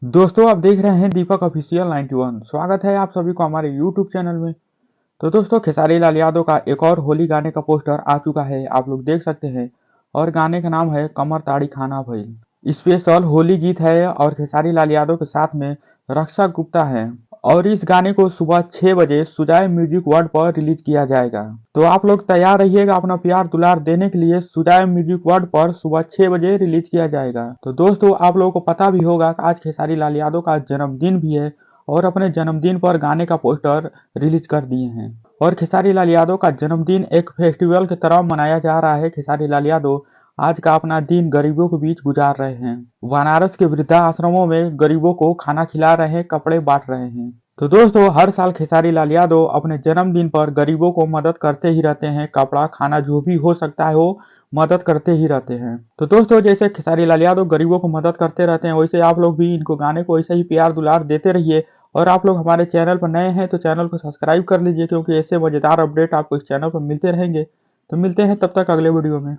दोस्तों आप देख रहे हैं दीपक ऑफिशियल 91। स्वागत है आप सभी को हमारे यूट्यूब चैनल में। तो दोस्तों खेसारी लाल यादव का एक और होली गाने का पोस्टर आ चुका है, आप लोग देख सकते हैं। और गाने का नाम है कमर ताड़ी खाना भइल। स्पेशल होली गीत है और खेसारी लाल यादव के साथ में रक्षा गुप्ता है। और इस गाने को सुबह 6 बजे सुजाय म्यूजिक वर्ल्ड पर रिलीज किया जाएगा। तो आप लोग तैयार रहिएगा अपना प्यार दुलार देने के लिए। सुजाय म्यूजिक वर्ल्ड पर सुबह 6 बजे रिलीज किया जाएगा। तो दोस्तों आप लोगों को पता भी होगा कि आज खेसारी लाल यादव का जन्मदिन भी है और अपने जन्मदिन पर गाने का पोस्टर रिलीज कर दिए हैं। और खेसारी लाल यादव का जन्मदिन एक फेस्टिवल की तरह मनाया जा रहा है। खेसारी लाल यादव आज का अपना दिन गरीबों के बीच गुजार रहे हैं। बनारस के वृद्धाश्रमों में गरीबों को खाना खिला रहे हैं, कपड़े बांट रहे हैं। तो दोस्तों हर साल खेसारी लाल यादव अपने जन्मदिन पर गरीबों को मदद करते ही रहते हैं। कपड़ा खाना जो भी हो सकता है वो मदद करते ही रहते हैं। तो दोस्तों जैसे खेसारी लाल यादव गरीबों को मदद करते रहते हैं, वैसे आप लोग भी इनको गाने को ऐसे ही प्यार दुलार देते रहिए। और आप लोग हमारे चैनल पर नए हैं तो चैनल को सब्सक्राइब कर लीजिए, क्योंकि ऐसे मजेदार अपडेट आपको इस चैनल पर मिलते रहेंगे। तो मिलते हैं तब तक अगले वीडियो में।